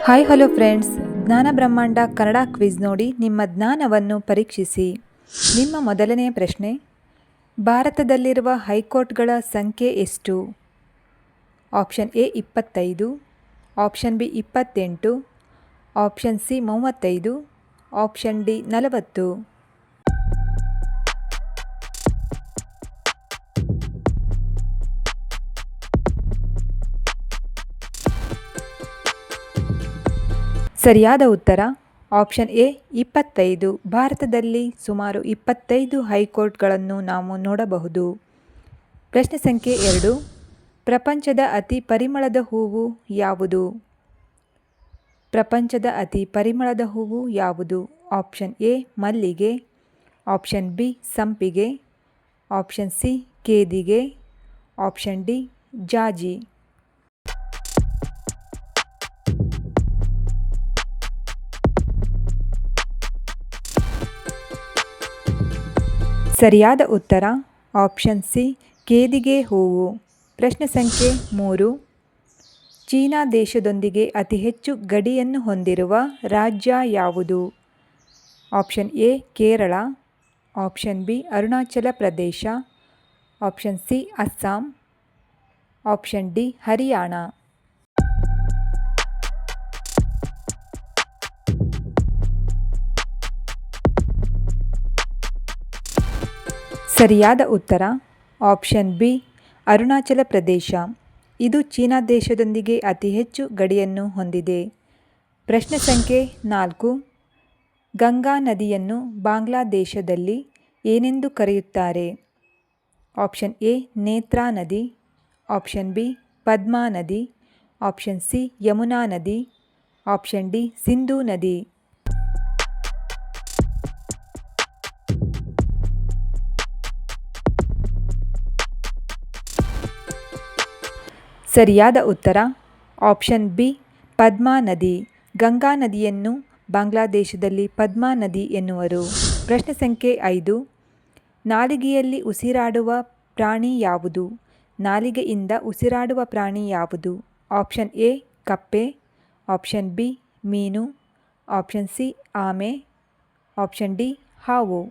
Hi hello friends, ಜ್ಞಾನ ಬ್ರಹ್ಮಾಂಡ Kannada quiz ನೋಡಿ ನಿಮ್ಮ ಜ್ಞಾನವನ್ನು ಪರೀಕ್ಷಿಸಿ. ನಿಮ್ಮ ಮೊದಲನೆಯ ಪ್ರಶ್ನೆ, ಭಾರತದಲ್ಲಿರುವ ಹೈಕೋರ್ಟ್ಗಳ ಸಂಖ್ಯೆ ಎಷ್ಟು? Option A 25, option B 28, option C 35, option D 40. ಸರಿಯಾದ ಉತ್ತರ ಆಪ್ಷನ್ ಎ 25. ಭಾರತದಲ್ಲಿ ಸುಮಾರು 25 ಹೈಕೋರ್ಟ್ಗಳನ್ನು ನಾವು ನೋಡಬಹುದು. ಪ್ರಶ್ನೆ ಸಂಖ್ಯೆ 2, ಪ್ರಪಂಚದ ಅತಿ ಪರಿಮಳದ ಹೂವು ಯಾವುದು? ಪ್ರಪಂಚದ ಅತಿ ಪರಿಮಳದ ಹೂವು ಯಾವುದು? ಆಪ್ಷನ್ ಎ ಮಲ್ಲಿಗೆ, ಆಪ್ಷನ್ ಬಿ ಸಂಪಿಗೆ, ಆಪ್ಷನ್ ಸಿ ಕೇದಿಗೆ, ಆಪ್ಷನ್ ಡಿ ಜಾಜಿ. ಸರಿಯಾದ ಉತ್ತರ ಆಪ್ಷನ್ ಸಿ ಕೇದಿಗೆ ಹೂವು. ಪ್ರಶ್ನೆ ಸಂಖ್ಯೆ 3, ಚೀನಾ ದೇಶದೊಂದಿಗೆ ಅತಿ ಹೆಚ್ಚು ಗಡಿಯನ್ನು ಹೊಂದಿರುವ ರಾಜ್ಯ ಯಾವುದು? Option A Kerala, option B Arunachal Pradesh, option C Assam, option D Haryana. ಸರಿಯಾದ ಉತ್ತರ ಆಪ್ಷನ್ ಬಿ ಅರುಣಾಚಲ ಪ್ರದೇಶ. ಇದು ಚೀನಾ ದೇಶದೊಂದಿಗೆ ಅತಿ ಹೆಚ್ಚು ಗಡಿಯನ್ನು ಹೊಂದಿದೆ. ಪ್ರಶ್ನೆ ಸಂಖ್ಯೆ 4, ಗಂಗಾ ನದಿಯನ್ನು ಬಾಂಗ್ಲಾದೇಶದಲ್ಲಿ ಏನೆಂದು ಕರೆಯುತ್ತಾರೆ? ಆಪ್ಷನ್ ಎ ನೇತ್ರಾ ನದಿ, ಆಪ್ಷನ್ ಬಿ ಪದ್ಮಾ ನದಿ, ಆಪ್ಷನ್ ಸಿ ಯಮುನಾ ನದಿ, ಆಪ್ಷನ್ ಡಿ ಸಿಂಧೂ ನದಿ. ಸರಿಯಾದ ಉತ್ತರ ಆಪ್ಷನ್ ಬಿ ಪದ್ಮಾ ನದಿ. ಗಂಗಾ ನದಿಯನ್ನು ಬಾಂಗ್ಲಾದೇಶದಲ್ಲಿ ಪದ್ಮಾ ನದಿ ಎನ್ನುವರು. ಪ್ರಶ್ನೆ ಸಂಖ್ಯೆ 5, ನಾಲಿಗೆಯಲ್ಲಿ ಉಸಿರಾಡುವ ಪ್ರಾಣಿ ಯಾವುದು? ನಾಲಿಗೆಯಿಂದ ಉಸಿರಾಡುವ ಪ್ರಾಣಿ ಯಾವುದು? ಆಪ್ಷನ್ ಎ ಕಪ್ಪೆ, ಆಪ್ಷನ್ ಬಿ ಮೀನು, ಆಪ್ಷನ್ ಸಿ ಆಮೆ, ಆಪ್ಷನ್ ಡಿ ಹಾವು.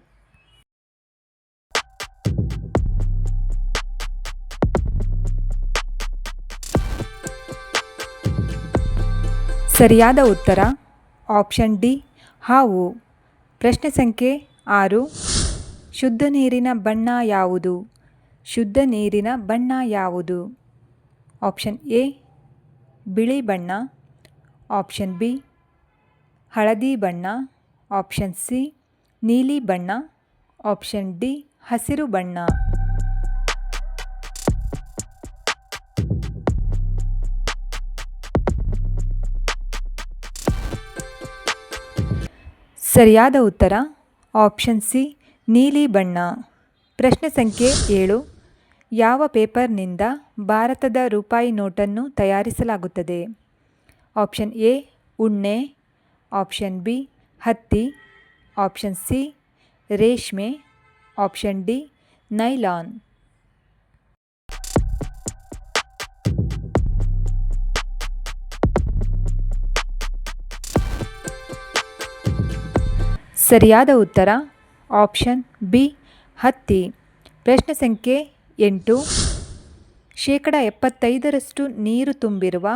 ಸರಿಯಾದ ಉತ್ತರ ಆಪ್ಷನ್ ಡಿ ಹಾವು. ಪ್ರಶ್ನೆ ಸಂಖ್ಯೆ 6, ಶುದ್ಧ ನೀರಿನ ಬಣ್ಣ ಯಾವುದು? ಶುದ್ಧ ನೀರಿನ ಬಣ್ಣ ಯಾವುದು? ಆಪ್ಷನ್ ಎ ಬಿಳಿ ಬಣ್ಣ, ಆಪ್ಷನ್ ಬಿ ಹಳದಿ ಬಣ್ಣ, ಆಪ್ಷನ್ ಸಿ ನೀಲಿ ಬಣ್ಣ, ಆಪ್ಷನ್ ಡಿ ಹಸಿರು ಬಣ್ಣ. ಸರಿಯಾದ ಉತ್ತರ ಆಪ್ಷನ್ ಸಿ ನೀಲಿ ಬಣ್ಣ. ಪ್ರಶ್ನೆ ಸಂಖ್ಯೆ 7, ಯಾವ ಪೇಪರ್ನಿಂದ ಭಾರತದ ರೂಪಾಯಿ ನೋಟನ್ನು ತಯಾರಿಸಲಾಗುತ್ತದೆ? ಆಪ್ಷನ್ ಎ ಉಣ್ಣೆ, ಆಪ್ಷನ್ ಬಿ ಹತ್ತಿ, ಆಪ್ಷನ್ ಸಿ ರೇಷ್ಮೆ, ಆಪ್ಷನ್ ಡಿ ನೈಲಾನ್. ಸರಿಯಾದ ಉತ್ತರ ಆಪ್ಷನ್ ಬಿ ಹತ್ತಿ. ಪ್ರಶ್ನೆ ಸಂಖ್ಯೆ 8, ಶೇಕಡ 75ರಷ್ಟು ನೀರು ತುಂಬಿರುವ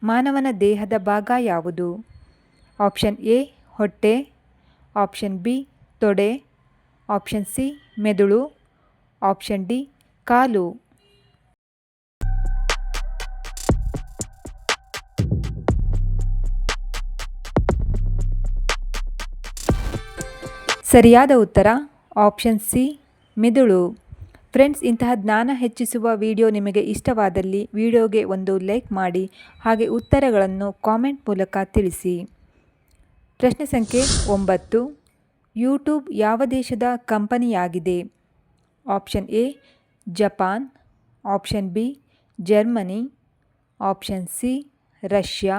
ಮಾನವನ ದೇಹದ ಭಾಗ ಯಾವುದು? ಆಪ್ಷನ್ ಎ ಹೊಟ್ಟೆ, ಆಪ್ಷನ್ ಬಿ ತೊಡೆ, ಆಪ್ಷನ್ ಸಿ ಮೆದುಳು, ಆಪ್ಷನ್ ಡಿ ಕಾಲು. ಸರಿಯಾದ ಉತ್ತರ ಆಪ್ಷನ್ ಸಿ ಮೆದುಳು. ಫ್ರೆಂಡ್ಸ್, ಇಂತಹ ಜ್ಞಾನ ಹೆಚ್ಚಿಸುವ ವಿಡಿಯೋ ನಿಮಗೆ ಇಷ್ಟವಾದಲ್ಲಿ ವಿಡಿಯೋಗೆ ಒಂದು ಲೈಕ್ ಮಾಡಿ, ಹಾಗೆ ಉತ್ತರಗಳನ್ನು ಕಾಮೆಂಟ್ ಮೂಲಕ ತಿಳಿಸಿ. ಪ್ರಶ್ನೆ ಸಂಖ್ಯೆ 9, ಯೂಟ್ಯೂಬ್ ಯಾವ ದೇಶದ ಕಂಪನಿಯಾಗಿದೆ? Option A Japan, option B Germany, option C Russia,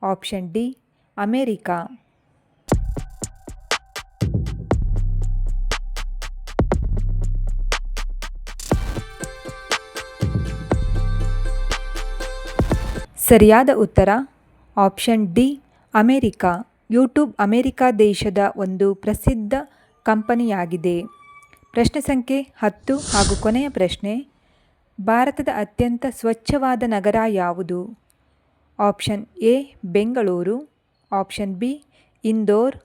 option D America. ಸರಿಯಾದ ಉತ್ತರ option D America. YouTube America ದೇಶದ ಒಂದು ಪ್ರಸಿದ್ಧ ಕಂಪನಿಯಾಗಿದೆ. ಪ್ರಶ್ನೆ ಸಂಖ್ಯೆ 10 ಹಾಗೂ ಕೊನೆಯ ಪ್ರಶ್ನೆ. ಭಾರತದ ಅತ್ಯಂತ ಸ್ವಚ್ಛವಾದ ನಗರ ಯಾವುದು? Option A Bengaluru, option B Indore,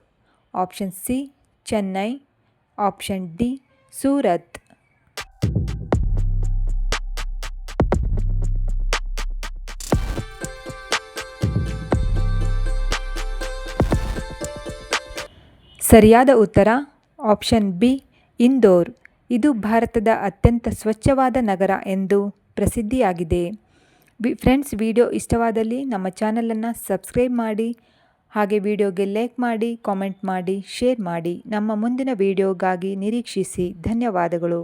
option C Chennai, option D Surat. ಸರಿಯಾದ ಉತ್ತರ ಆಪ್ಷನ್ ಬಿ ಇಂದೋರ್. ಇದು ಭಾರತದ ಅತ್ಯಂತ ಸ್ವಚ್ಛವಾದ ನಗರ ಎಂದು ಪ್ರಸಿದ್ಧಿಯಾಗಿದೆ. ಫ್ರೆಂಡ್ಸ್, ವಿಡಿಯೋ ಇಷ್ಟವಾದಲ್ಲಿ ನಮ್ಮ ಚಾನಲನ್ನು ಸಬ್ಸ್ಕ್ರೈಬ್ ಮಾಡಿ, ಹಾಗೆ ವಿಡಿಯೋಗೆ ಲೈಕ್ ಮಾಡಿ, ಕಾಮೆಂಟ್ ಮಾಡಿ, ಶೇರ್ ಮಾಡಿ. ನಮ್ಮ ಮುಂದಿನ ವಿಡಿಯೋಗಾಗಿ ನಿರೀಕ್ಷಿಸಿ. ಧನ್ಯವಾದಗಳು.